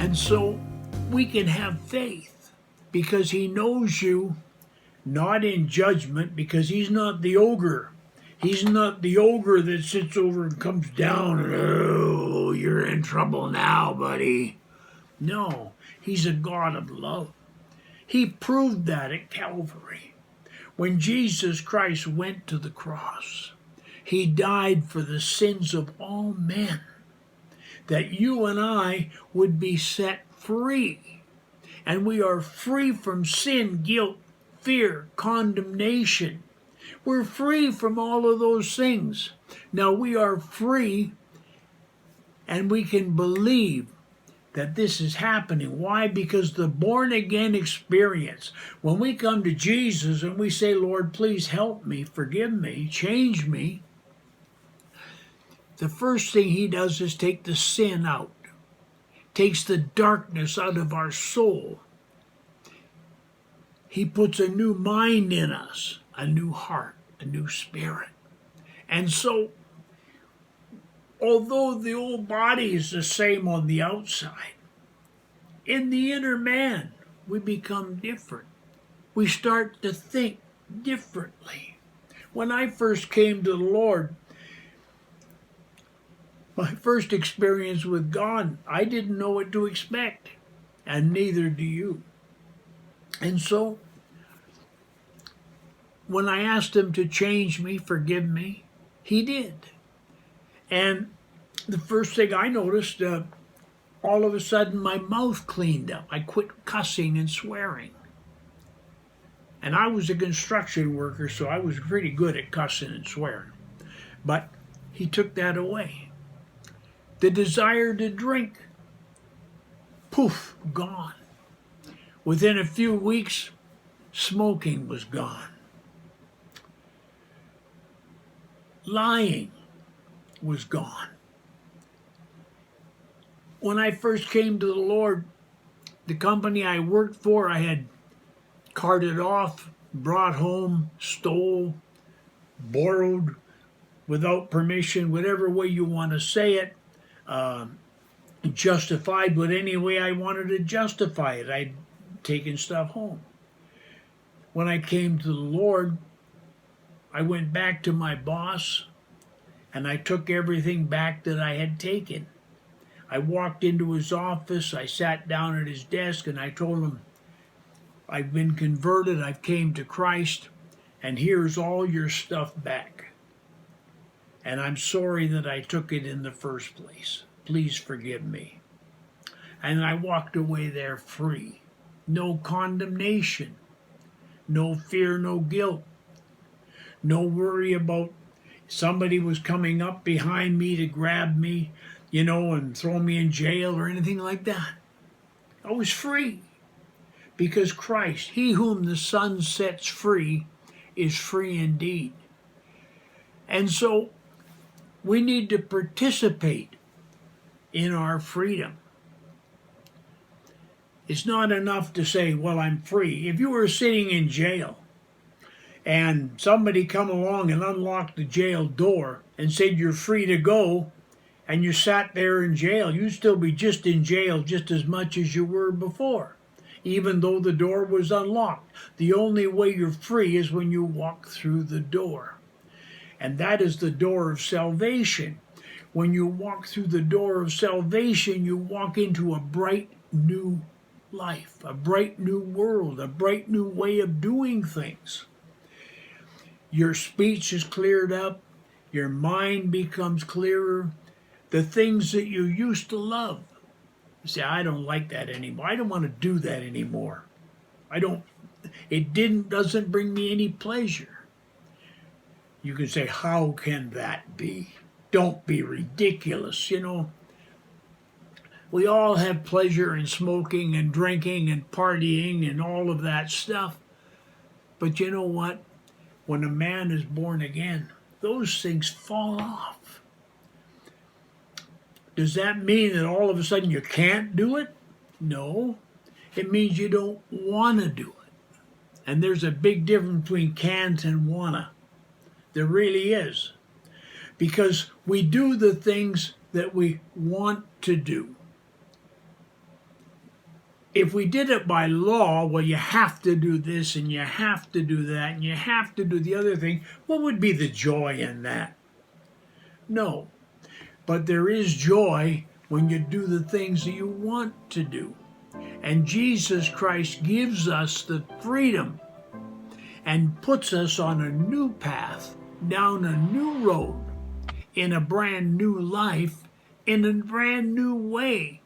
And so we can have faith because he knows you not in judgment, because he's not the ogre. He's not the ogre that sits over and comes down and, oh, you're in trouble now, buddy. No, he's a God of love. He proved that at Calvary. When Jesus Christ went to the cross, he died for the sins of all men, that you and I would be set free. And we are free from sin, guilt, fear, condemnation. We're free from all of those things. Now we are free, and we can believe that this is happening. Why? Because the born again experience, when we come to Jesus and we say, Lord, please help me, forgive me, change me, the first thing he does is take the sin out, takes the darkness out of our soul. He puts a new mind in us, a new heart, a new spirit. And so, although the old body is the same on the outside, in the inner man, we become different. We start to think differently. When I first came to the Lord, my first experience with God, I didn't know what to expect, and neither do you. And so, when I asked him to change me, forgive me, he did. And the first thing I noticed, all of a sudden my mouth cleaned up. I quit cussing and swearing. And I was a construction worker, so I was pretty good at cussing and swearing. But he took that away. The desire to drink, poof, gone. Within a few weeks, smoking was gone. Lying was gone. When I first came to the Lord, the company I worked for, I had carted off, brought home, stole, borrowed, without permission, whatever way you want to say it, justified, but any way I wanted to justify it. I'd taken stuff home. When I came to the Lord, I went back to my boss and I took everything back that I had taken. I walked into his office, I sat down at his desk, and I told him, I've been converted, I've came to Christ, and here's all your stuff back. And I'm sorry that I took it in the first place. Please forgive me. And I walked away there free. No condemnation, no fear, no guilt, no worry about somebody was coming up behind me to grab me, and throw me in jail or anything like that. I was free because Christ, he whom the Son sets free, is free indeed. And so we need to participate in our freedom. It's not enough to say, well, I'm free. If you were sitting in jail and somebody come along and unlocked the jail door and said you're free to go, and you sat there in jail, you'd still be just in jail just as much as you were before, even though the door was unlocked. The only way you're free is when you walk through the door. And that is the door of salvation. When you walk through the door of salvation, you walk into a bright new life, a bright new world, a bright new way of doing things. Your speech is cleared up, your mind becomes clearer. The things that you used to love, you say, I don't like that anymore. I don't want to do that anymore. It doesn't bring me any pleasure. You can say, how can that be? Don't be ridiculous, We all have pleasure in smoking and drinking and partying and all of that stuff. But you know what? When a man is born again, those things fall off. Does that mean that all of a sudden you can't do it? No. It means you don't want to do it. And there's a big difference between can't and wanna. There really is. Because we do the things that we want to do. If we did it by law, well, you have to do this and you have to do that and you have to do the other thing, what would be the joy in that? No. But there is joy when you do the things that you want to do. And Jesus Christ gives us the freedom and puts us on a new path, down a new road, in a brand new life, in a brand new way.